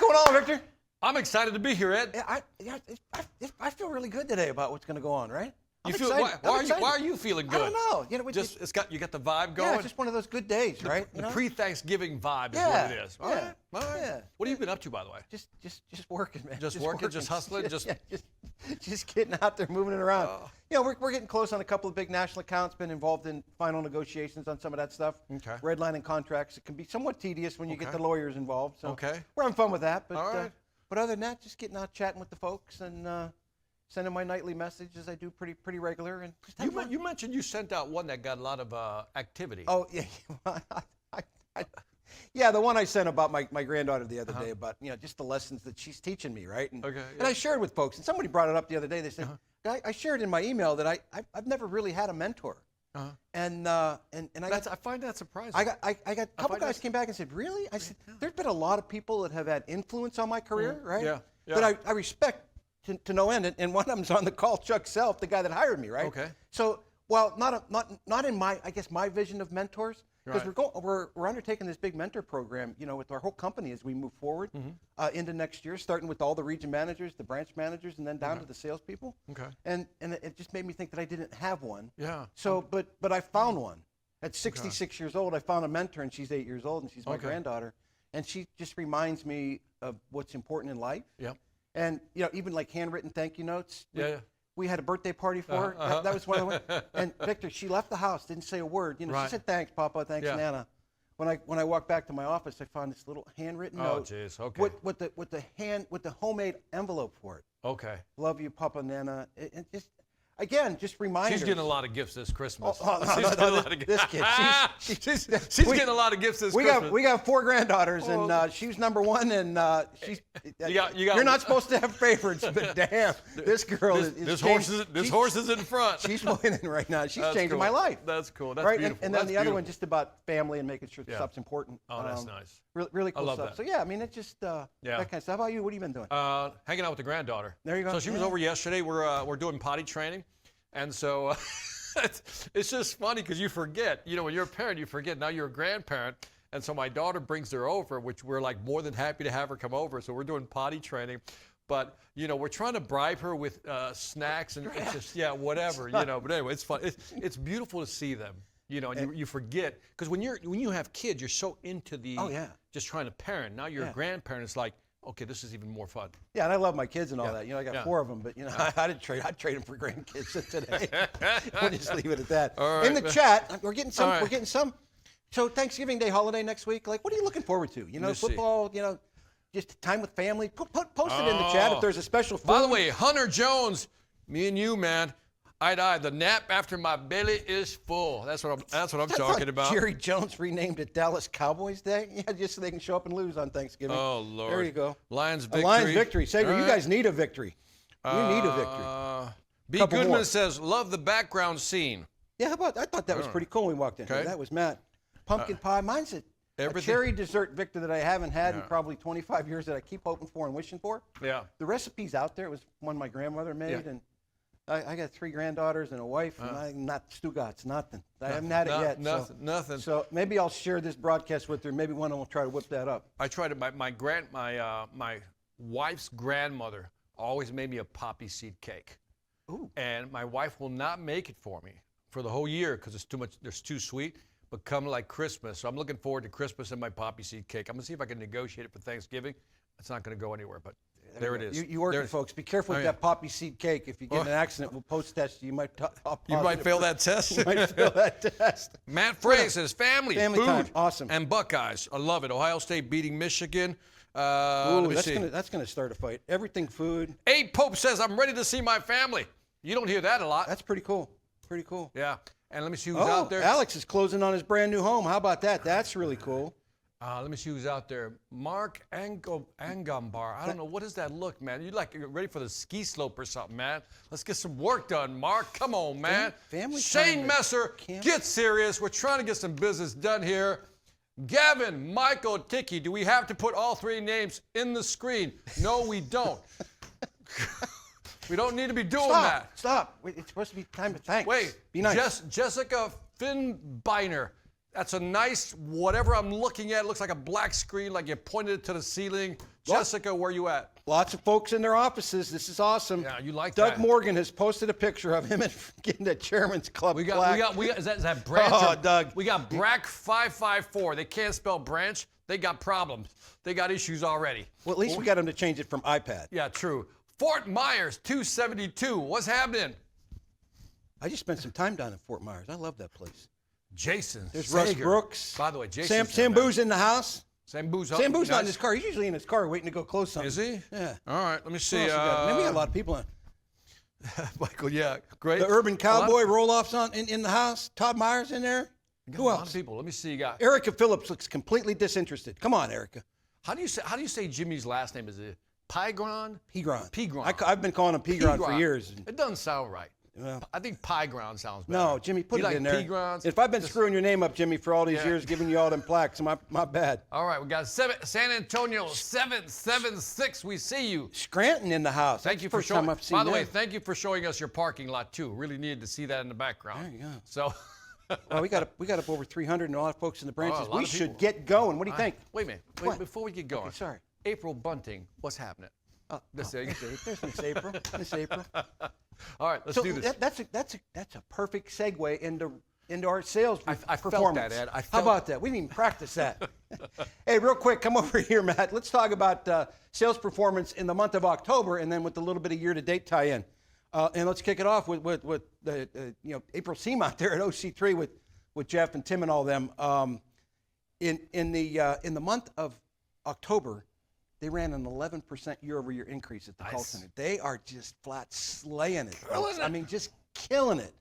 going on, Victor? I'm excited to be here, Ed. I feel really good today about what's going to go on, right? You feel why are you feeling good? I don't know. You know, You got the vibe going. Yeah, it's just one of those good days, right? The pre-Thanksgiving vibe is what it is. All right. Yeah. What have you been up to, by the way? Just working, man. Just working, just hustling, just getting out there, moving it around. You know, we're getting close on a couple of big national accounts. Been involved in final negotiations on some of that stuff. Okay. Redlining contracts. It can be somewhat tedious when you get the lawyers involved. So we're having fun with that. But all right. But other than that, just getting out chatting with the folks and sending my nightly messages. I do pretty regular. And you mentioned you sent out one that got a lot of activity. Oh yeah, yeah, the one I sent about my granddaughter the other day about just the lessons that she's teaching me, right? And, and I shared with folks, and somebody brought it up the other day. They said, I shared in my email that I've never really had a mentor. And I find that surprising. I got a couple guys came back and said, really? I said, there's been a lot of people that have had influence on my career, right? Yeah. That I respect to no end. And one of them's on the call, Chuck Self, the guy that hired me, right? Okay. So, well, not in my vision of mentors, because we're undertaking this big mentor program, with our whole company as we move forward into next year, starting with all the region managers, the branch managers, and then down to the salespeople. Okay. And it just made me think that I didn't have one. Yeah. So, but I found one. At 66 years old, I found a mentor, and she's 8 years old, and she's my granddaughter, and she just reminds me of what's important in life. Yep. And even like handwritten thank you notes. We had a birthday party for her. That was one of them. And Victor, she left the house, didn't say a word. She said thanks, Papa, thanks, Nana. When I walked back to my office, I found this little handwritten note. Oh, jeez. Okay. With the homemade envelope for it. Okay. Love you, Papa, Nana. And just reminders. She's getting a lot of gifts this Christmas. She's getting a lot of gifts. This kid. She's getting a lot of gifts this Christmas. We got 4 granddaughters, and she's number 1, and she's. You're not supposed to have favorites, but damn, this girl is. This horse is in front. She's winning right now. She's changing my life. That's cool. That's right? beautiful. And then the other one just about family and making sure stuff's important. Oh, that's nice. Really cool I love stuff. that. So yeah, I mean, it's just that kind of stuff. How about you? What have you been doing? Hanging out with the granddaughter. There you go. So she was over yesterday. We're doing potty training. And so it's just funny because you forget, when you're a parent, you forget. Now you're a grandparent. And so my daughter brings her over, which we're like more than happy to have her come over. So we're doing potty training. But, we're trying to bribe her with snacks and it's just, whatever, But anyway, it's fun. It's beautiful to see them, and you forget. Because when you have kids, you're so into the just trying to parent. Now you're a grandparent. It's like, okay, this is even more fun. Yeah, and I love my kids and all that. I got 4 of them, but I'd trade them for grandkids today. We'll just leave it at that. All right, in the chat, we're getting some. We're getting some. So Thanksgiving Day holiday next week. Like, what are you looking forward to? Football. Just time with family. Post it in the chat if there's a special food. By the way, Hunter Jones, me and you, man. Eye to eye. The nap after my belly is full. That's what I'm talking about. Jerry Jones renamed it Dallas Cowboys Day. Yeah, just so they can show up and lose on Thanksgiving. Oh Lord. There you go. Lions victory. Lions victory. Sager, you guys need a victory. You need a victory. B. Goodman says, love the background scene. Yeah, how about? I thought that was pretty cool when we walked in. Okay. That was Matt. Pumpkin pie. Mine's a cherry dessert, Victor, that I haven't had in probably 25 years that I keep hoping for and wishing for. Yeah. The recipe's out there. It was one my grandmother made, and I got 3 granddaughters and a wife, and I'm not Stugatz, nothing. I haven't had it yet. Nothing. So maybe I'll share this broadcast with her. Maybe one of them will try to whip that up. I tried it. My wife's grandmother always made me a poppy seed cake. Ooh. And my wife will not make it for me for the whole year because it's too much. It's too sweet. But come like Christmas, so I'm looking forward to Christmas and my poppy seed cake. I'm gonna see if I can negotiate it for Thanksgiving. It's not gonna go anywhere, but. There it is. You working, folks. Be careful with that poppy seed cake. If you get in an accident, we'll post-test you. You might fail that test. You might fail that test. Matt Frey says, family food, time. Awesome. And Buckeyes. I love it. Ohio State beating Michigan. That's gonna start a fight. Everything food. A. Pope says, I'm ready to see my family. You don't hear that a lot. That's pretty cool. Pretty cool. Yeah. And let me see who's out there. Alex is closing on his brand new home. How about that? That's really cool. Let me see who's out there. Mark Angambar. I don't know. What does that look, man? You're ready for the ski slope or something, man. Let's get some work done, Mark. Come on, man. Family Shane Messer, get serious. We're trying to get some business done here. Gavin, Michael, Tiki, do we have to put all 3 names in the screen? No, we don't. We don't need to be doing that. Stop. It's supposed to be time to thank. Wait. Be nice. Jessica Finbiner. That's a nice, whatever I'm looking at, it looks like a black screen, like you pointed it to the ceiling. Jessica, where you at? Lots of folks in their offices. This is awesome. Yeah, you like Doug that. Morgan has posted a picture of him getting the Chairman's Club plaque. Is that Branch? Oh, Doug. We got BRAC 554. They can't spell branch. They got problems. They got issues already. Well, at least we got him to change it from iPad. Yeah, true. Fort Myers 272. What's happening? I just spent some time down in Fort Myers. I love that place. Jason. There's Sager. Russ Brooks. By the way, Jason. Sam Boo's in the house. Sam Boo's Sam Boo's not in his car. He's usually in his car waiting to go close something. Is he? Yeah. All right, let me see. Man, we got a lot of people on. Michael, yeah, great. The Urban Cowboy roll-offs in the house. Todd Myers in there. Who A lot else? of people. Let me see. You got. Erica Phillips looks completely disinterested. Come on, Erica. How do you say Jimmy's last name? Is it Pygron? Pegron. Pegron. I've been calling him Pegron for years. It doesn't sound right. Well, I think Pygron sounds better. no, Jimmy, put You it like in there. Pegrons? If I've been screwing your name up, Jimmy, for all these years, giving you all them plaques, my bad. All right, we got San Antonio 776. We see you. Scranton in the house. Thank That's you the for first time showing. I've seen By the way, that. thank you for showing us your parking lot too. Really needed to see that in the background. There you go. So. Well, we got up over 300 and a lot of folks in the branches. lot We of should people. get going. What do you think? Wait a minute. What? Before we get going. Okay, sorry. April Bunting, what's happening? There's Miss April. Miss April. All right, let's So do this. that's a perfect segue into our sales I felt performance. that, Ed. How about that? We didn't even practice that. Hey, real quick, come over here, Matt. Let's talk about sales performance in the month of October, and then with a little bit of year-to-date tie-in. And let's kick it off with the April Seamont there at OC3 with Jeff and Tim and all them. In the month of October, they ran an 11% year-over-year increase at the call center. They are just flat slaying it. Killing it. I mean, just killing it.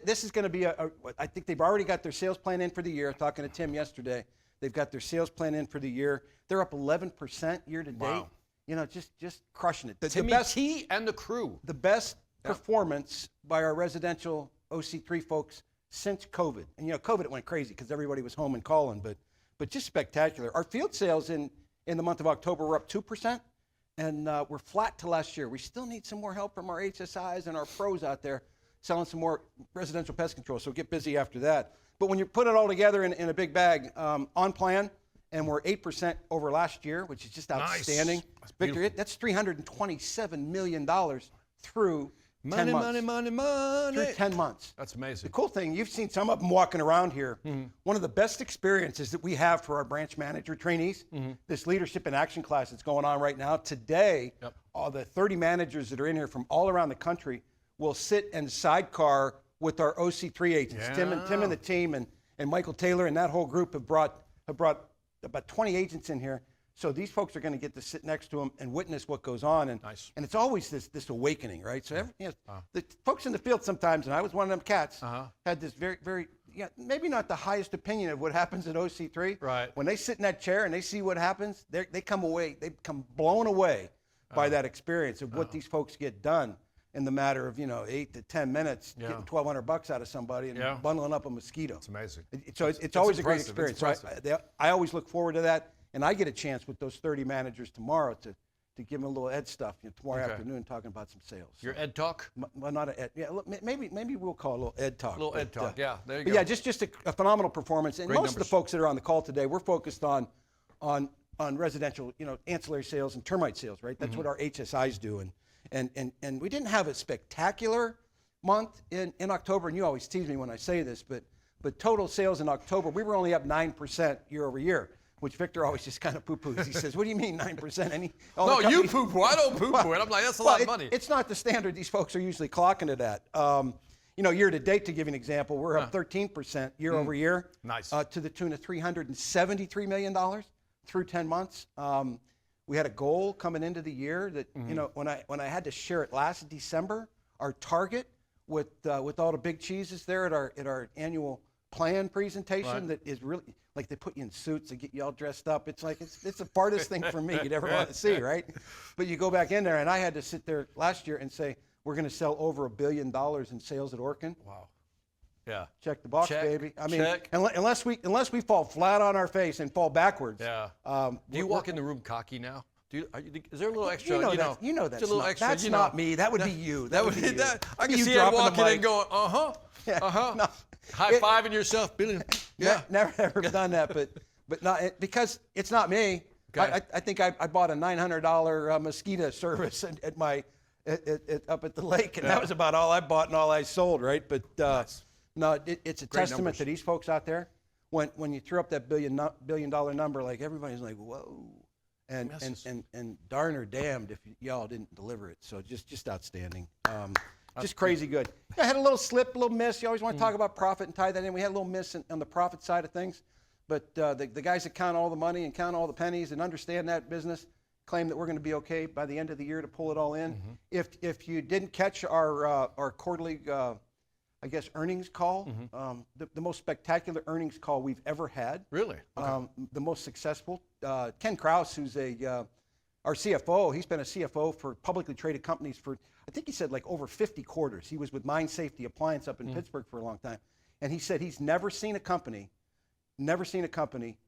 This is going to be I think they've already got their sales plan in for the year. Talking to Tim yesterday, they've got their sales plan in for the year. They're up 11% year to date. Wow. You know, just crushing it. Timmy T and the crew. The best performance by our residential OC3 folks since COVID. And COVID, it went crazy because everybody was home and calling, but just spectacular. Our field sales in the month of October were up 2%, and we're flat to last year. We still need some more help from our HSIs and our pros out there selling some more residential pest control, so get busy after that. But when you put it all together in a big bag, on plan, and we're 8% over last year, which is just outstanding. Nice. That's Victor, beautiful. that's $327 million through 10 months. Money. Through 10 months. That's amazing. The cool thing, you've seen some of them walking around here. One of the best experiences that we have for our branch manager trainees, this leadership in action class that's going on right now. Today, all the 30 managers that are in here from all around the country will sit and sidecar with our OC3 agents. Yeah. Tim and the team and Michael Taylor and that whole group have brought about 20 agents in here. So these folks are going to get to sit next to them and witness what goes on. And, Nice. and it's always this awakening, right? So the folks in the field sometimes, and I was one of them cats, had this very, very, maybe not the highest opinion of what happens at OC3. Right. When they sit in that chair and they see what happens, they come come blown away by that experience of what these folks get done in the matter of 8 to 10 minutes, getting $1,200 out of somebody and bundling up a mosquito. It's amazing. So it's always a great impressive. experience. It's So I always look forward to that, and I get a chance with those 30 managers tomorrow to give them a little Ed stuff tomorrow afternoon, talking about some sales. Your Ed talk? Well, not a Ed. Yeah, maybe we'll call it a little Ed talk. A little Ed talk. Yeah, there you But go. yeah, just a phenomenal performance. And Great most of the numbers. folks that are on the call today, we're focused on residential, ancillary sales and termite sales, right? That's what our HSIs do. And we didn't have a spectacular month in October, and you always tease me when I say this, but total sales in October, we were only up 9% year over year, which Victor always just kind of poo-poos. He says, what do you mean 9%? No, you poo-poo. I don't poo-poo it. I'm like, that's a lot of money. It's not the standard these folks are usually clocking it at. Year to date, to give you an example, we're up 13% year over year. Nice. To the tune of $373 million through 10 months. We had a goal coming into the year that, when I had to share it last December, our target with all the big cheeses there at our annual plan presentation that is really, like they put you in suits, they get you all dressed up. It's like, it's the farthest thing for me you'd ever want to see, right? But you go back in there, and I had to sit there last year and say, we're going to sell over $1 billion in sales at Orkin. Wow. Yeah. Check the box, Check, baby. I mean, check. unless we fall flat on our face and fall backwards. Yeah. Do you we're- walk in the room cocky now? Is there a little extra? You know that's just a little not, extra. that's not me. That would be you. That would be be you. that. I That'd can be see you you dropping the walking in mic. going, No. high-fiving yourself, Billy. Yeah. Never ever done that, but not because it's not me. Okay. I think I bought a $900 mosquito service at my up at the lake, and that was about all I bought and all I sold, right? But no, it's a testament numbers. to these folks out there. When you threw up that billion dollar number, like everybody's like, whoa, and darn or damned if y'all didn't deliver it. So just outstanding. Just crazy good. I had a little slip, a little miss. You always want to talk about profit and tie that in. We had a little miss on the profit side of things. But the guys that count all the money and count all the pennies and understand that business claim that we're going to be okay by the end of the year to pull it all in. If you didn't catch our quarterly, I guess, earnings call, the most spectacular earnings call we've ever had. Really? Okay. The most successful. Ken Krause, who's our CFO, he's been a CFO for publicly traded companies for, I think he said like over 50 quarters. He was with Mine Safety Appliance up in Pittsburgh for a long time. And he said he's never seen a company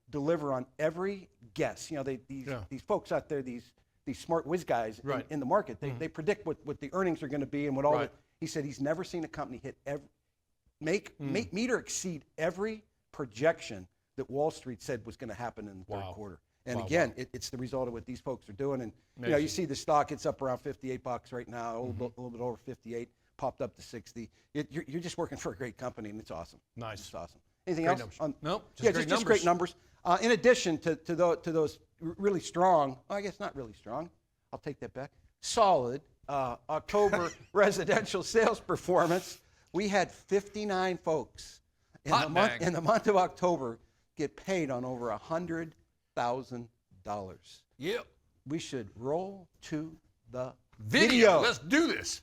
deliver on every guess. You know, these folks out there, these smart whiz guys in the market, they predict what the earnings are going to be and what all that. He said he's never seen a company meet or exceed every projection that Wall Street said was going to happen in the third quarter. And again, it's the result of what these folks are doing. And you know, you see the stock, it's up around $58 right now, a little bit over 58, popped up to 60. You're just working for a great company, and it's awesome. Nice. It's awesome. Anything Great else? numbers. Nope, Just great numbers. In addition to those really strong, I guess not really strong, I'll take that back, solid October residential sales performance, we had 59 folks in the month of October get paid on over $100,000. Yep. We should roll to the Video. Let's do this.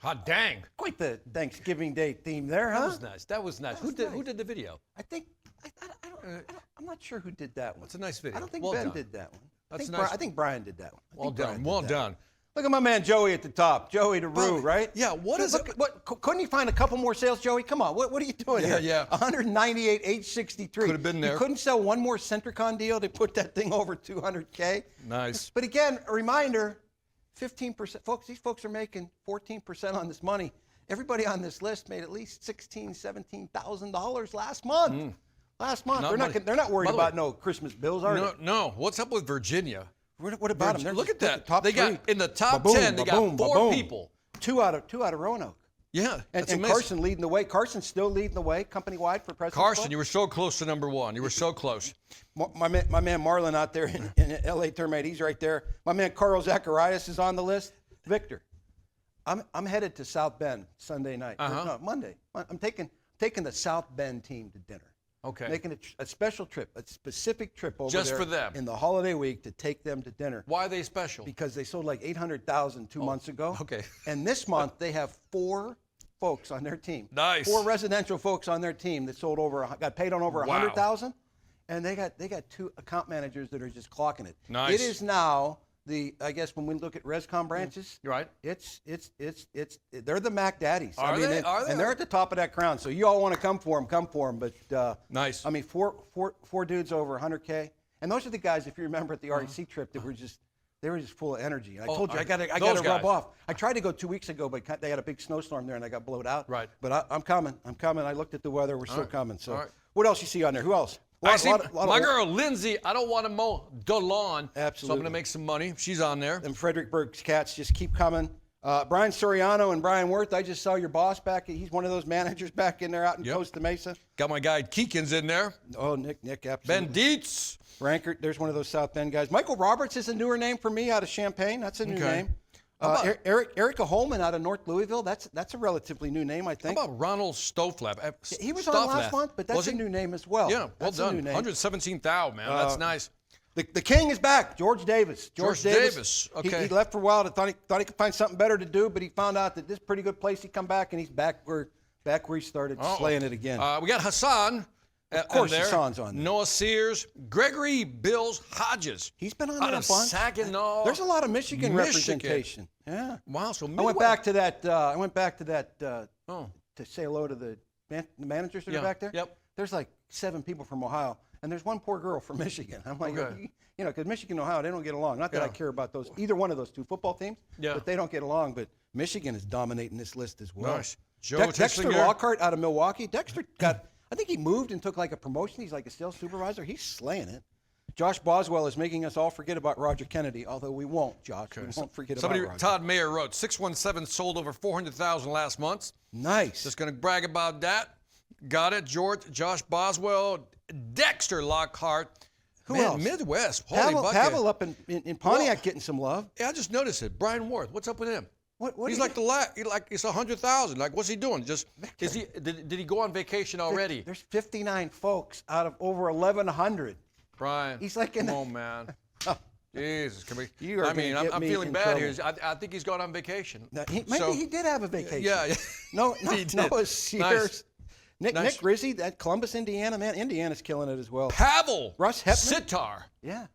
Hot dang. Quite the Thanksgiving Day theme there, huh? That was nice. That was nice. Who did the video? I think, I'm not sure who did that one. It's a nice video. I don't think Well Ben done. did that one. That's nice. I think Brian did that one. Well done. Well done. Look at my man Joey at the top. Joey the Roo, right? Yeah, what is it? Couldn't you find a couple more sales, Joey? Come on, what are you doing here? Yeah. 198, 863. Could have been there. You couldn't sell one more Centricon deal to put that thing over 200K? Nice. But again, a reminder, 15%. Folks, these folks are making 14% on this money. Everybody on this list made at least $16,000, $17,000 last month. Last month. They're not worried about no Christmas bills, are they? No. What's up with Virginia? What about them? Look at that. Top they got three. in the top 10. They got four people. Two out of Roanoke. Yeah, that's and amazing. Carson leading the way. Carson's still leading the way, company-wide for President's Carson, Club. you were so close to number one. You were so close. My man Marlon out there in L.A. Termite, he's right there. My man Carl Zacharias is on the list. Victor, I'm headed to South Bend Sunday night. No, Monday. I'm taking the South Bend team to dinner. Okay. Making a special trip, a specific trip over just there for them in the holiday week to take them to dinner. Why are they special? Because they sold like 800,000 2 months ago. Okay. And this month they have 4 folks on their team. Nice. 4 residential folks on their team that got paid on over 100,000, and they got 2 account managers that are just clocking it. Nice. It is now I guess when we look at Rescom branches, You're right. They're the Mac Daddies. Are they? And they're at the top of that crown. So you all want to come for them. But nice. I mean, four dudes over 100K, and those are the guys. If you remember at the REC trip, that were just full of energy. And I told you I got to rub off. I tried to go 2 weeks ago, but they had a big snowstorm there, and I got blowed out. Right. But I'm coming. I looked at the weather. We're still coming. So All right. what else you see on there? Who else? I see my girl Lindsay. I don't want to mow the lawn. Absolutely. So I'm going to make some money. She's on there. Them Fredericksburg cats just keep coming. Brian Soriano and Brian Worth. I just saw your boss back. He's one of those managers back in there out in Costa Mesa. Got my guy Keekins in there. Oh, Nick, absolutely. Ben Dietz. Rankert, there's one of those South Bend guys. Michael Roberts is a newer name for me out of Champaign. That's a new name. Erica Holman out of North Louisville. That's a relatively new name, I think. How about Ronald Stoflab? He was on last month, but that's a new name as well. Yeah, well that's done. A new name. 117,000, man. That's nice. The king is back, George Davis. George Davis. Okay. He left for a while. Thought he could find something better to do, but he found out that this is a pretty good place. He come back, and he's back where he started, slaying it again. We got Hassan. Of course, Hassan's on there. Noah Sears, Gregory Bills Hodges. He's been on out there of a bunch. Saginaw. There's a lot of Michigan representation. Yeah. Wow. So I went back to that. To say hello to the managers that are back there. Yep. There's like 7 people from Ohio, and there's one poor girl from Michigan. I'm like, because Michigan and Ohio, they don't get along. Not that I care about either one of those 2 football teams, but they don't get along. But Michigan is dominating this list as well. Nice. Joe Dexter Lockhart out of Milwaukee. Dexter I think he moved and took like a promotion. He's like a sales supervisor. He's slaying it. Josh Boswell is making us all forget about Roger Kennedy, although we won't, Josh. Okay. We won't forget about Roger. Todd Mayer wrote, 617 sold over 400,000 last month. Nice. Just going to brag about that. Got it, Josh Boswell, Dexter Lockhart. Who else? Midwest. Holy bucket. Pavel up in Pontiac getting some love. Yeah, I just noticed it. Brian Worth, what's up with him? What he's like it's 100,000. Like, what's he doing? Did he go on vacation already? There's 59 folks out of over 1,100. Brian, he's like come on, man. Jesus, I'm feeling bad here. I think he's gone on vacation. Maybe he did have a vacation. Yeah. No, Noah Nice. Sears. Nick Rizzi, that Columbus, Indiana, man. Indiana's killing it as well. Pavel. Russ Hepner. Sitar. Yeah.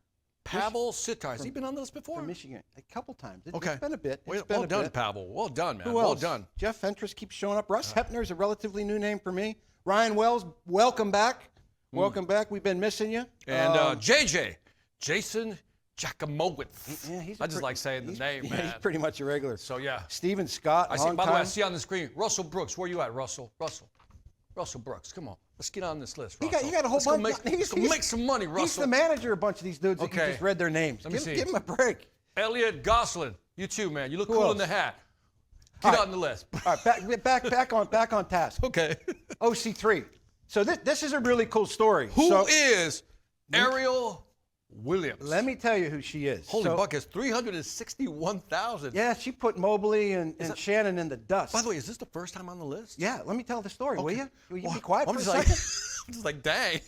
Pavel Sitar. Has he been on this before? From Michigan. A couple times. Okay. It's been a bit. Well done, Pavel. Well done, man. Who else? Well done. Jeff Fentress keeps showing up. Russ Hepner is a relatively new name for me. Ryan Wells, welcome back. Welcome back. We've been missing you. And Jason Jakimowicz. Yeah, I just like saying the name, man. He's pretty much a regular. So, yeah. Steven Scott. By the way, I see on the screen, Russell Brooks. Where you at, Russell? Russell Brooks. Come on. Let's get on this list, Russell. You got a whole bunch. Let's go make some money, Russell. He's the manager of a bunch of these dudes that you just read their names. Give him a break. Elliot Gosselin. You too, man. You look cool in the hat. Get on the list. All right, back on task. Okay. OC3. So this is a really cool story. Who is Ariel Williams? Let me tell you who she is. Holy buckets, 361,000. Yeah, she put Mobley and Shannon in the dust. By the way, is this the first time on the list? Yeah, let me tell the story, will you? Will you be for quiet a second? I'm just like, dang.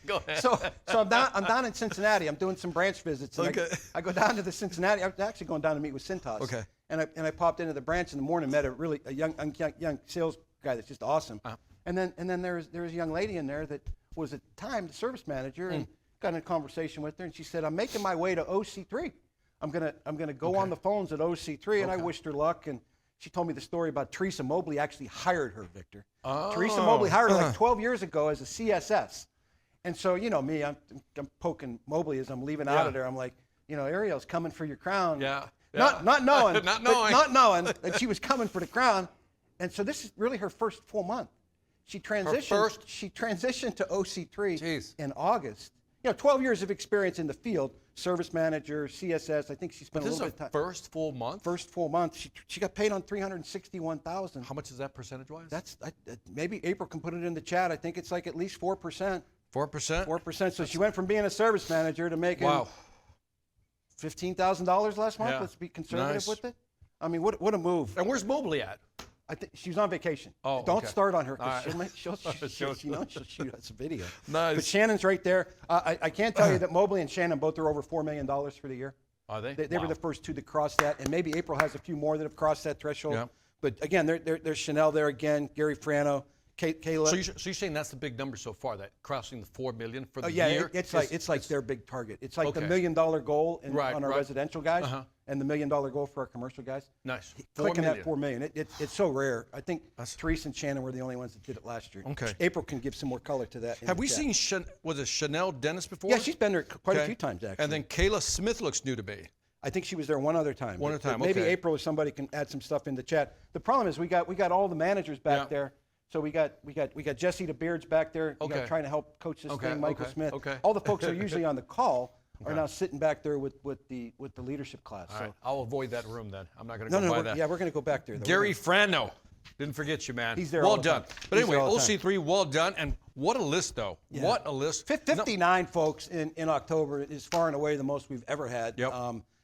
Go ahead. So I'm down in Cincinnati. I'm doing some branch visits. And I go down to the Cincinnati. I'm actually going down to meet with Cintas. Okay. And I popped into the branch in the morning, met a young sales guy that's just awesome. And then there was a young lady in there that was at the time the service manager and got in a conversation with her, and she said, I'm making my way to OC3. I'm gonna go on the phones at OC3, and I wished her luck. And she told me the story about Teresa Mobley actually hired her, Victor. Teresa Mobley hired her like 12 years ago as a CSS. And so, you know me, I'm poking Mobley as I'm leaving out of there. I'm like, you know, Ariel's coming for your crown. Yeah. Not knowing, not knowing that she was coming for the crown. And so this is really her first full month. She transitioned to OC3 in August. You know, 12 years of experience in the field, service manager, CSS. I think she spent a little bit of time. First full month? First full month. She got paid on $361,000. How much is that percentage-wise? That's maybe April can put it in the chat. I think it's like at least 4%. 4%? 4%. So she went from being a service manager to making $15,000 last month. Yeah. Let's be conservative with it. I mean, what a move. And where's Mobley at? I think she's on vacation. Oh, Don't okay. start on her because All right. she'll shoot us a video. Nice. But Shannon's right there. I can tell you that Mobley and Shannon both are over $4 million for the year. Are they? They were the first two to cross that, and maybe April has a few more that have crossed that threshold. Yeah. But again, there's Chanel there again, Gary Frano, Kayla. So you're saying that's the big number so far, that crossing the $4 million for the yeah, year? it's like their big target. It's like the $1 Okay. million goal on our right. residential guys, and the $1 million goal for our commercial guys. Nice. Clicking that $4 million. It's so rare. I think Teresa and Shannon were the only ones that did it last year. Okay. April can give some more color to that. Have we seen Chanel Dennis before? Yeah, she's been there quite a few times actually. And then Kayla Smith looks new to me. I think she was there one other time. One other time, Maybe okay. April, if somebody can add some stuff in the chat. The problem is we got all the managers back there. So we got Jesse the Beards back there. We got trying to help coach this thing. Michael Smith. Okay. All the folks who are usually on the call are now sitting back there with the leadership class. All So right. I'll avoid that room then. I'm not going to go by that. Yeah, we're going to go back there. Though. Gary Frano. Didn't forget you, man. He's there well all the done. time. But He's anyway, there all the time. OC3, well done. And what a list, though. Yeah. What a list. 59 folks in October is far and away the most we've ever had. Yep.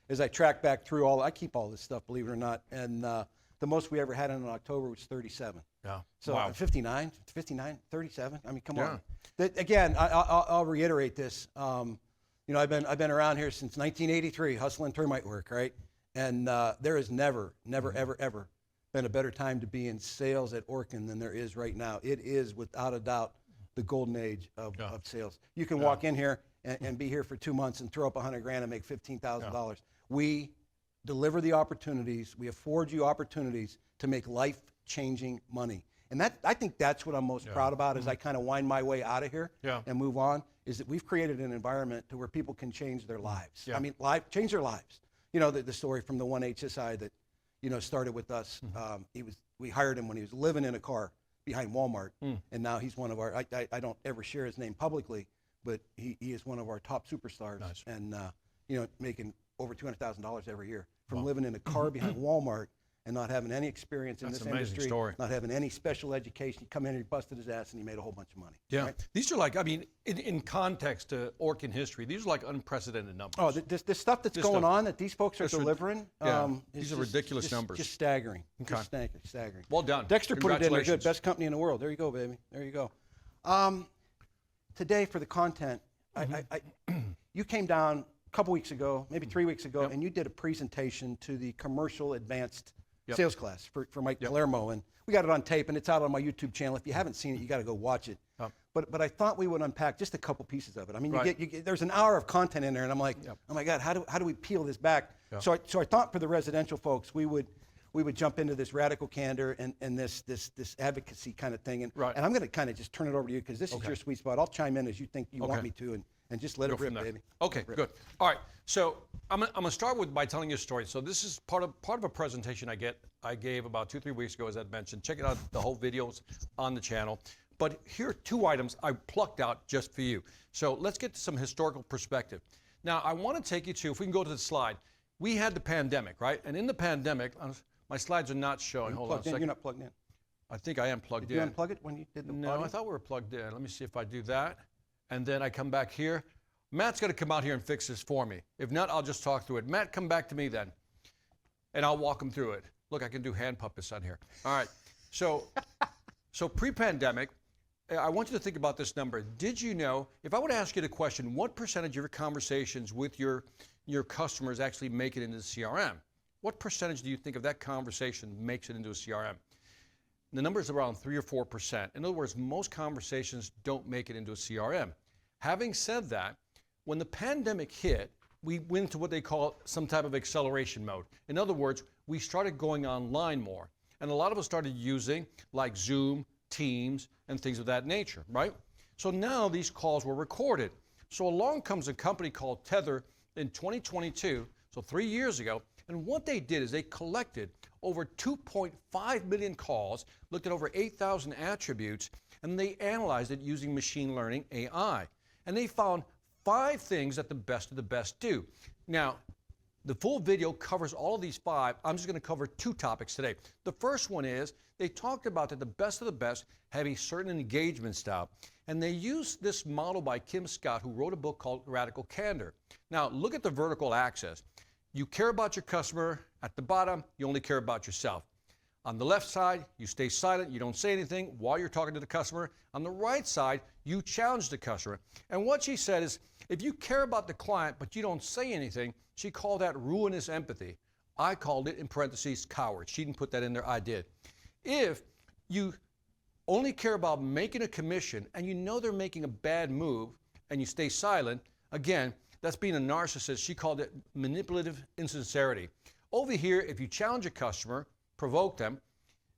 As I track back through I keep all this stuff, believe it or not, and the most we ever had in October was 37. Yeah. So wow. 59, 37. I mean, come Yeah. on. Again, I'll reiterate this. You know, I've been around here since 1983, hustling termite work, right? And there has never, ever been a better time to be in sales at Orkin than there is right now. It is, without a doubt, the golden age of sales. You can walk in here and be here for 2 months and throw up $100,000 and make $15,000. We deliver the opportunities. We afford you opportunities to make life-changing money. And I think that's what I'm most proud about as I kind of wind my way out of here and move on, is that we've created an environment to where people can change their lives. Yeah. I mean, change their lives. You know, the story from the one HSI that, you know, started with us. We hired him when he was living in a car behind Walmart, and now he's one of our, I don't ever share his name publicly, but he is one of our top superstars. Nice. And, you know, making over $200,000 every year from living in a car behind Walmart and not having any experience in this industry, story. not having any special education. He come in and he busted his ass and he made a whole bunch of money. Yeah. Right? These are like, I mean, in context to Orkin history, these are like unprecedented numbers. Oh, the stuff that's going on that these folks are delivering, these are ridiculous numbers. Just staggering. Okay. Just staggering. Well done. Dexter put it in there good. Congratulations. Best company in the world. There you go, baby. There you go. Today for the content, you came down a couple weeks ago, maybe 3 weeks ago, and you did a presentation to the commercial advanced sales class for Mike Palermo, and we got it on tape, and it's out on my YouTube channel. If you haven't seen it, you got to go watch it. But I thought we would unpack just a couple pieces of it. I mean, you get there's an hour of content in there, and I'm like, oh my God, how do we peel this back? So I thought for the residential folks, we would jump into this radical candor and this advocacy kind of thing, and I'm going to kind of just turn it over to you because this is your sweet spot. I'll chime in as you think you want me to, and just let it rip, baby. Okay, good. All right, so I'm gonna start by telling you a story. So this is part of a presentation I gave about 2-3 weeks ago, as I mentioned. Check it out, the whole video's on the channel. But here are 2 items I plucked out just for you. So let's get to some historical perspective. Now I want to take you to, if we can go to the slide, we had the pandemic, right? And in the pandemic, my slides are not showing. Hold on a second. You're not plugged in. I think I am plugged in. Did you unplug it when you did the No, audio? I thought we were plugged in. Let me see if I do that. And then I come back here. Matt's going to come out here and fix this for me. If not, I'll just talk through it. Matt, come back to me then, and I'll walk him through it. Look, I can do hand puppets on here. All right. So pre-pandemic, I want you to think about this number. Did you know, if I were to ask you the question, what percentage of your conversations with your customers actually make it into the CRM? What percentage do you think of that conversation makes it into a CRM? The number is around 3 or 4%. In other words, most conversations don't make it into a CRM. Having said that, when the pandemic hit, we went into what they call some type of acceleration mode. In other words, we started going online more. And a lot of us started using like Zoom, Teams, and things of that nature, right? So now these calls were recorded. So along comes a company called Tether in 2022, so 3 years ago, and what they did is they collected over 2.5 million calls, looked at over 8,000 attributes, and they analyzed it using machine learning AI. And they found 5 things that the best of the best do. Now, the full video covers all of these 5. I'm just going to cover 2 topics today. The first one is they talked about that the best of the best have a certain engagement style. And they used this model by Kim Scott, who wrote a book called Radical Candor. Now, look at the vertical axis. You care about your customer. At the bottom, you only care about yourself. On the left side, you stay silent. You don't say anything while you're talking to the customer. On the right side, you challenge the customer. And what she said is, if you care about the client, but you don't say anything, she called that ruinous empathy. I called it, in parentheses, coward. She didn't put that in there. I did. If you only care about making a commission and you know they're making a bad move and you stay silent, again, that's being a narcissist. She called it manipulative insincerity. Over here, if you challenge a customer, provoke them,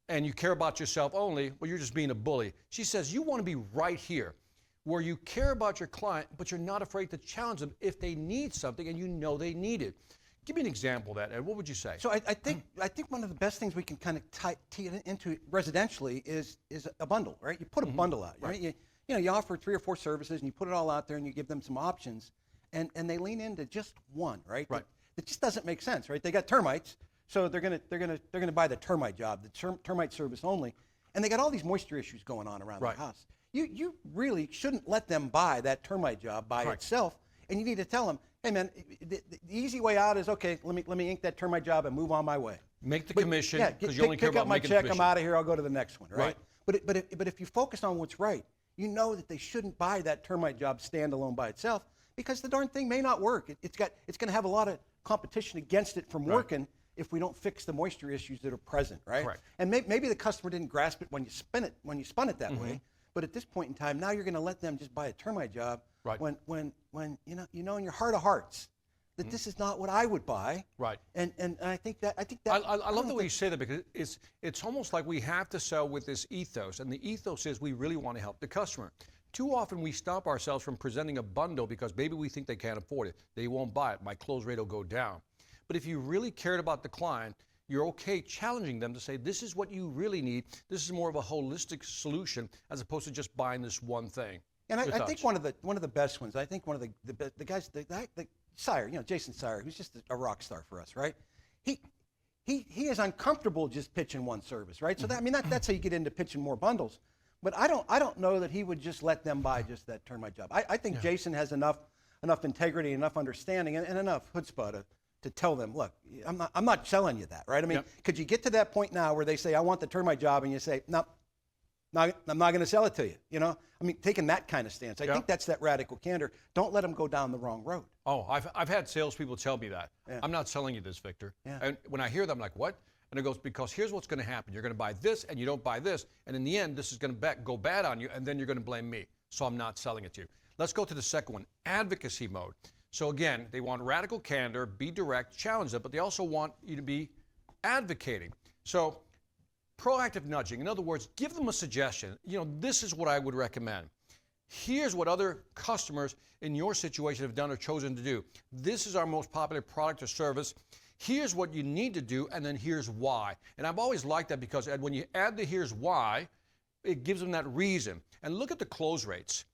and you care about yourself only, well, you're just being a bully. She says you want to be right here, where you care about your client, but you're not afraid to challenge them if they need something and you know they need it. Give me an example of that, Ed. What would you say? So I think one of the best things we can kind of tee it into residentially is a bundle, right? You put a bundle out, right? You offer 3 or 4 services and you put it all out there and you give them some options, and they lean into just one, right? Right. It just doesn't make sense, right? They got termites, so they're gonna buy the termite job, the termite service only, and they got all these moisture issues going on around the house. You really shouldn't let them buy that termite job by itself, and you need to tell them, hey man, the easy way out is, okay, let me ink that termite job and move on my way. Make the commission, because you only care pick about up my making check, commission. I'm out of here, I'll go to the next one, right? But if you focus on what's right, you know that they shouldn't buy that termite job standalone by itself, because the darn thing may not work. It's going to have a lot of competition against it from working if we don't fix the moisture issues that are present, right? Correct. And maybe the customer didn't grasp it when you spun it that way. But at this point in time, now you're going to let them just buy a termite job when you know in your heart of hearts that this is not what I would buy. Right. And I think that I love the way you say that, because it's almost like we have to sell with this ethos, and the ethos is we really want to help the customer. Too often we stop ourselves from presenting a bundle because maybe we think they can't afford it. They won't buy it. My close rate will go down. But if you really cared about the client, you're okay challenging them to say, this is what you really need. This is more of a holistic solution as opposed to just buying this one thing. And I think one of the best ones, I think one of the guys, the Sire, Jason Sire, who's just a rock star for us, right? He is uncomfortable just pitching one service, right? So that's how you get into pitching more bundles. But I don't know that he would just let them buy just that termite job. I think Jason has enough integrity, enough understanding, and enough chutzpah to tell them, look, I'm not selling you that, right? I mean, could you get to that point now where they say, I want the termite job, and you say, no, I'm not going to sell it to you, I mean, taking that kind of stance. I think that's that radical candor. Don't let them go down the wrong road. Oh, I've had salespeople tell me that. I'm not selling you this, Victor. And when I hear that, I'm like, what? And it goes, because here's what's going to happen. You're going to buy this, and you don't buy this, and in the end, this is going to go bad on you, and then you're going to blame me. So I'm not selling it to you. Let's go to the second one, advocacy mode. So again, they want radical candor, be direct, challenge them, but they also want you to be advocating. So proactive nudging, in other words, give them a suggestion. This is what I would recommend. Here's what other customers in your situation have done or chosen to do. This is our most popular product or service. Here's what you need to do, and then here's why. And I've always liked that because, Ed, when you add the here's why, it gives them that reason. And look at the close rates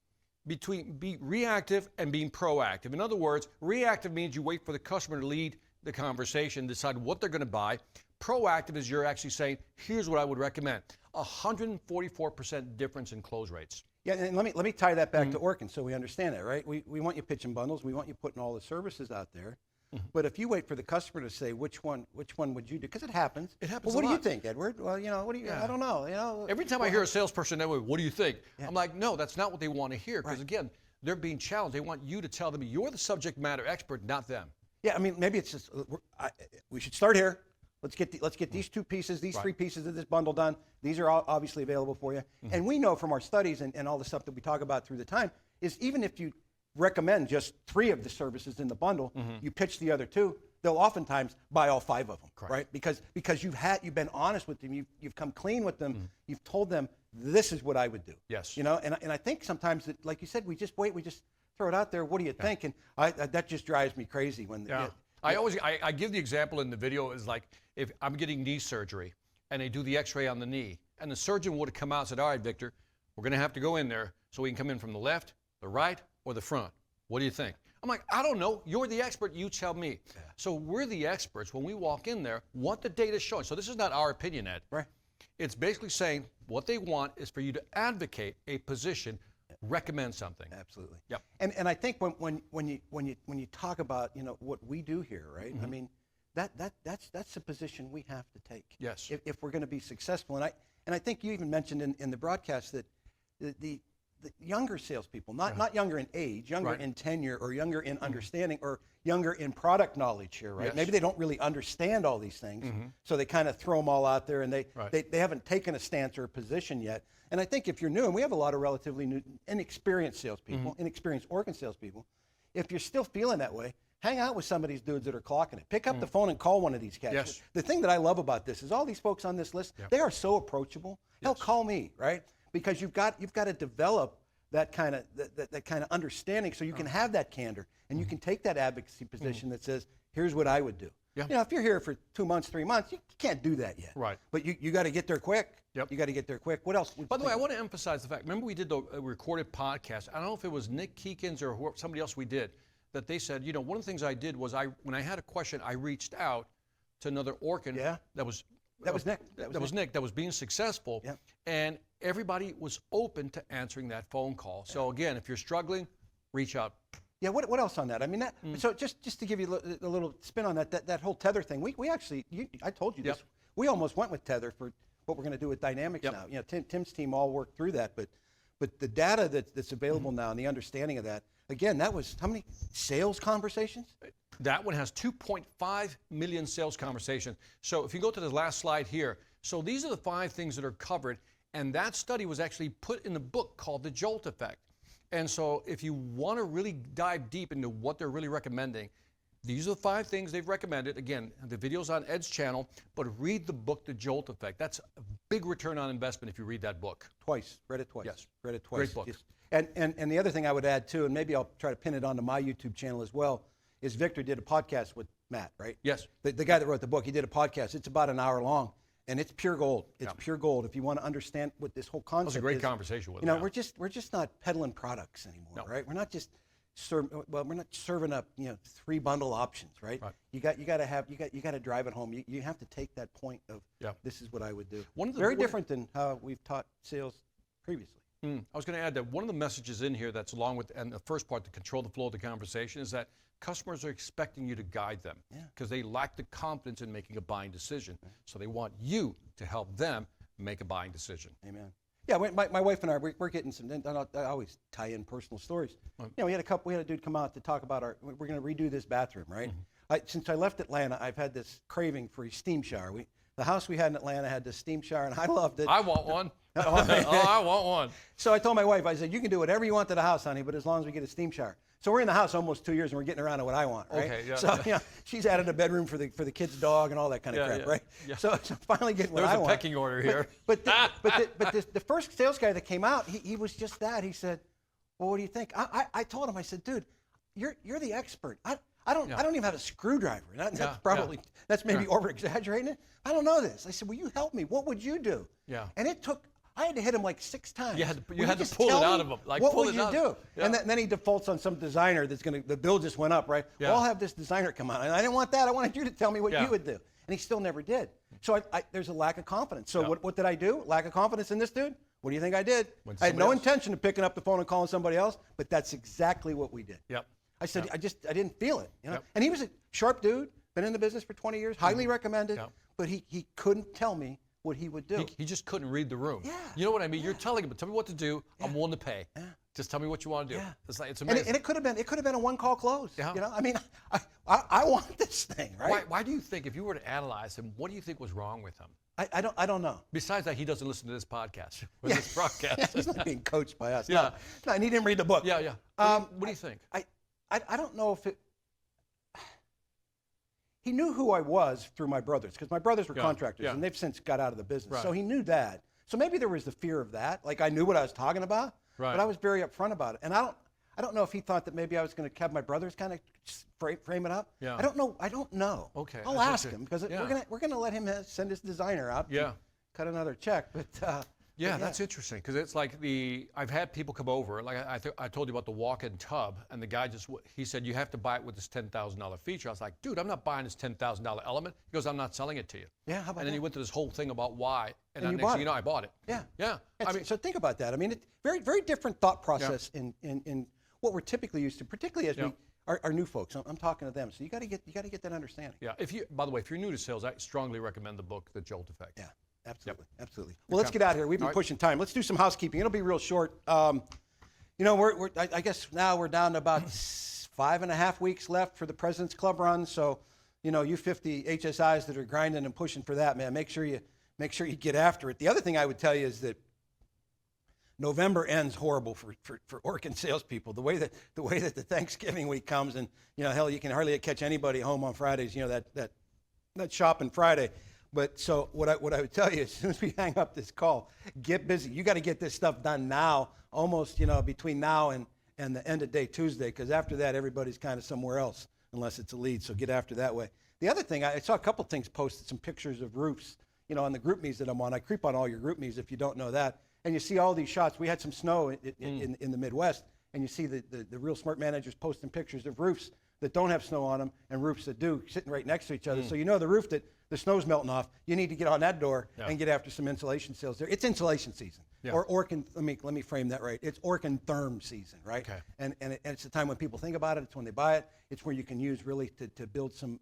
between being reactive and being proactive. In other words, reactive means you wait for the customer to lead the conversation, decide what they're going to buy. Proactive is you're actually saying, here's what I would recommend. 144% difference in close rates. Yeah, and let me tie that back to Orkin so we understand that, right? We want you pitching bundles. We want you putting all the services out there. But if you wait for the customer to say which one would you do, because it happens. It happens. Well, what do you think, Edward? Well, what do you? I don't know. Every time I hear a salesperson that way, what do you think? I'm like, no, that's not what they want to hear. Because again, they're being challenged. They want you to tell them you're the subject matter expert, not them. Yeah, I mean, maybe it's just we should start here. Let's get these 2 pieces, these 3 pieces of this bundle done. These are all obviously available for you. And we know from our studies and all the stuff that we talk about through the time is even if recommend just 3 of the services in the bundle, you pitch the other 2, they'll oftentimes buy all 5 of them, right? Because you've been honest with them, you've come clean with them, you've told them this is what I would do. Yes. You know, and I think sometimes that, like you said, we just throw it out there. What do you think? And that just drives me crazy when. I give the example in the video is like if I'm getting knee surgery and they do the X-ray on the knee, and the surgeon would have come out and said, "All right, Victor, we're going to have to go in there so we can come in from the left, the right, or the front. What do you think?" I'm like, "I don't know. You're the expert. You tell me." Yeah. So we're the experts when we walk in there. What the data is showing. So this is not our opinion, Ed. Right. It's basically saying what they want is for you to advocate a position, recommend something. Absolutely. Yep. And I think when you talk about what we do here, right? I mean, that's the position we have to take. Yes. If we're going to be successful, and I think you even mentioned in the broadcast that the younger salespeople, not younger in age, younger in tenure, or younger in understanding, or younger in product knowledge here, right? Yes. Maybe they don't really understand all these things, so they kind of throw them all out there, and they haven't taken a stance or a position yet. And I think if you're new, and we have a lot of relatively new, inexperienced salespeople, inexperienced organ salespeople, if you're still feeling that way, hang out with some of these dudes that are clocking it. Pick up the phone and call one of these cats. Yes. The thing that I love about this is all these folks on this list, they are so approachable. Hell, call me, right? Because you've got to develop that kind of understanding, so you can have that candor, and you can take that advocacy position that says, here's what I would do. Yeah. You know, if you're here for 2 months, 3 months, you can't do that yet. Right. But you got to get there quick. Yep. You got to get there quick. What else? By the way, I want to emphasize the fact, remember we did the recorded podcast. I don't know if it was Nick Keekins or somebody else we did, that they said, one of the things I did was when I had a question, I reached out to another organ that was Nick. That was being successful. Yep. And everybody was open to answering that phone call. So again, if you're struggling, reach out. Yeah, what else on that? I mean, so just to give you a little spin on that whole tether thing, we actually, I told you this, we almost went with tether for what we're going to do with Dynamics now. You know, Tim's team all worked through that, but the data that's available now and the understanding of that, again, that was how many sales conversations? That one has 2.5 million sales conversations. So if you go to the last slide here, so these are the 5 things that are covered, and that study was actually put in a book called The Jolt Effect. And so if you want to really dive deep into what they're really recommending, these are the 5 things they've recommended. Again, the video's on Ed's channel, but read the book, The Jolt Effect. That's a big return on investment if you read that book. Read it twice. Yes. Read it twice. Great book. And the other thing I would add too, and maybe I'll try to pin it onto my YouTube channel as well, is Victor did a podcast with Matt, right? Yes. The guy that wrote the book, he did a podcast. It's about an hour long, and it's pure gold. It's pure gold. If you want to understand what this whole concept is. That was a great conversation with him. You know, we're just not peddling products anymore, right? We're not just we're not serving up 3 bundle options, right? You got to drive it home. You have to take that point of this is what I would do. Very different than how we've taught sales previously. I was going to add that one of the messages in here that's along with, and the first part to control the flow of the conversation, is that customers are expecting you to guide them because they lack the confidence in making a buying decision. So they want you to help them make a buying decision. Amen. Yeah, my wife and I, we're getting some, I always tie in personal stories. We had a dude come out to talk about we're going to redo this bathroom, right? Since I left Atlanta, I've had this craving for a steam shower. The house we had in Atlanta had this steam shower, and I loved it. I want one. I want one. So I told my wife, I said, you can do whatever you want to the house, honey, but as long as we get a steam shower. So we're in the house almost 2 years, and we're getting around to what I want, right? Okay, yeah. So she's added a bedroom for the kid's dog and all that kind of crap, right? Yeah. So finally getting what I want. There's a pecking order here. But the first sales guy that came out, he was just that. He said, well, what do you think? I told him, I said, dude, you're the expert. I don't even have a screwdriver. That's maybe over exaggerating it. I don't know this. I said, will you help me? What would you do? Yeah. And I had to hit him like 6 times. You had to pull it out of him. Like, what would you do? Yeah. And then he defaults on some designer the bill just went up, right? Yeah. Well, I'll have this designer come out. And I didn't want that. I wanted you to tell me what you would do. And he still never did. So there's a lack of confidence. So what did I do? Lack of confidence in this dude? What do you think I did? I had no intention of picking up the phone and calling somebody else, but that's exactly what we did. Yep. I said, I didn't feel it. And he was a sharp dude, been in the business for 20 years, highly recommended, but he couldn't tell me what he would do. He just couldn't read the room. Yeah. You know what I mean? You're telling him, tell me what to do. I'm willing to pay. Yeah. Just tell me what you want to do. Yeah. It's amazing. And it could have been a 1-call close. Yeah. I mean, I want this thing, right? Why do you think, if you were to analyze him, what do you think was wrong with him? I don't know. Besides that, he doesn't listen to this podcast or this broadcast. He's not being coached by us. Yeah. No, and he didn't read the book. Yeah. What do you think? I don't know if it. He knew who I was through my brothers, because my brothers were contractors, and they've since got out of the business. Right. So he knew that. So maybe there was the fear of that. Like, I knew what I was talking about, but I was very upfront about it. And I don't know if he thought that maybe I was going to have my brothers kind of frame it up. Yeah. I don't know. Okay. I'll ask him, because we're gonna let him send his designer out. Yeah. Cut another check, but. Yeah, that's interesting, because it's like I've had people come over, like I told you about the walk-in tub, and the guy he said, you have to buy it with this $10,000 feature. I was like, dude, I'm not buying this $10,000 element. He goes, I'm not selling it to you. Yeah, how about And then he went to this whole thing about why, and you next bought thing it. you know, I bought it. Yeah. Yeah. I mean, So think about that. I mean, very, very different thought process in what we're typically used to, particularly as we are new folks. I'm talking to them, so you got to get that understanding. yeah. By the way, if you're new to sales, I strongly recommend the book, The Jolt Effect. Yeah. Absolutely. Well, let's get out of here. We've been pushing time. Let's do some housekeeping. It'll be real short. I guess now we're down to about 5.5 weeks left for the President's Club run. So, you 50 HSIs that are grinding and pushing for that, man, make sure you get after it. The other thing I would tell you is that November ends horrible for Orkin salespeople. The way that the Thanksgiving week comes, and hell, you can hardly catch anybody home on Fridays. That shopping Friday. But so what I would tell you, as soon as we hang up this call, get busy. You got to get this stuff done now, almost between now and the end of day Tuesday, because after that everybody's kind of somewhere else unless it's a lead. So get after that way. The other thing, I saw a couple things posted, some pictures of roofs, on the group meets that I'm on. I creep on all your group meets if you don't know that, and you see all these shots. We had some snow in the Midwest, and you see the real smart managers posting pictures of roofs that don't have snow on them and roofs that do, sitting right next to each other. So the roof that the snow's melting off, you need to get on that door and get after some insulation sales there. It's insulation season. Yeah. Or Orkin, let me frame that right. It's Orkin therm season, right? Okay. And it's the time when people think about it. It's when they buy it. It's where you can use really to build some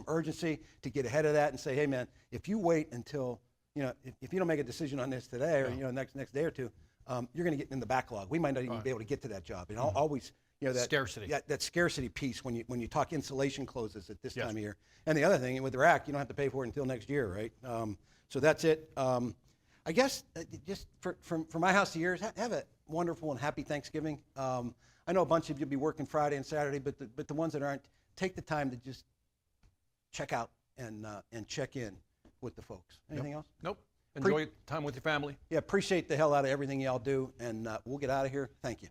urgency, to get ahead of that and say, hey man, if you wait until if you don't make a decision on this today or next day or two, you're going to get in the backlog. We might not even be able to get to that job. And always that scarcity. That scarcity piece when you talk insulation closes at this time of year. And the other thing, with the rack, you don't have to pay for it until next year, right? So that's it. I guess just for my house of yours, have a wonderful and happy Thanksgiving. I know a bunch of you will be working Friday and Saturday, but the ones that aren't, take the time to just check out and check in with the folks. Anything else? Nope. Enjoy time with your family. Yeah, appreciate the hell out of everything y'all do, and we'll get out of here. Thank you.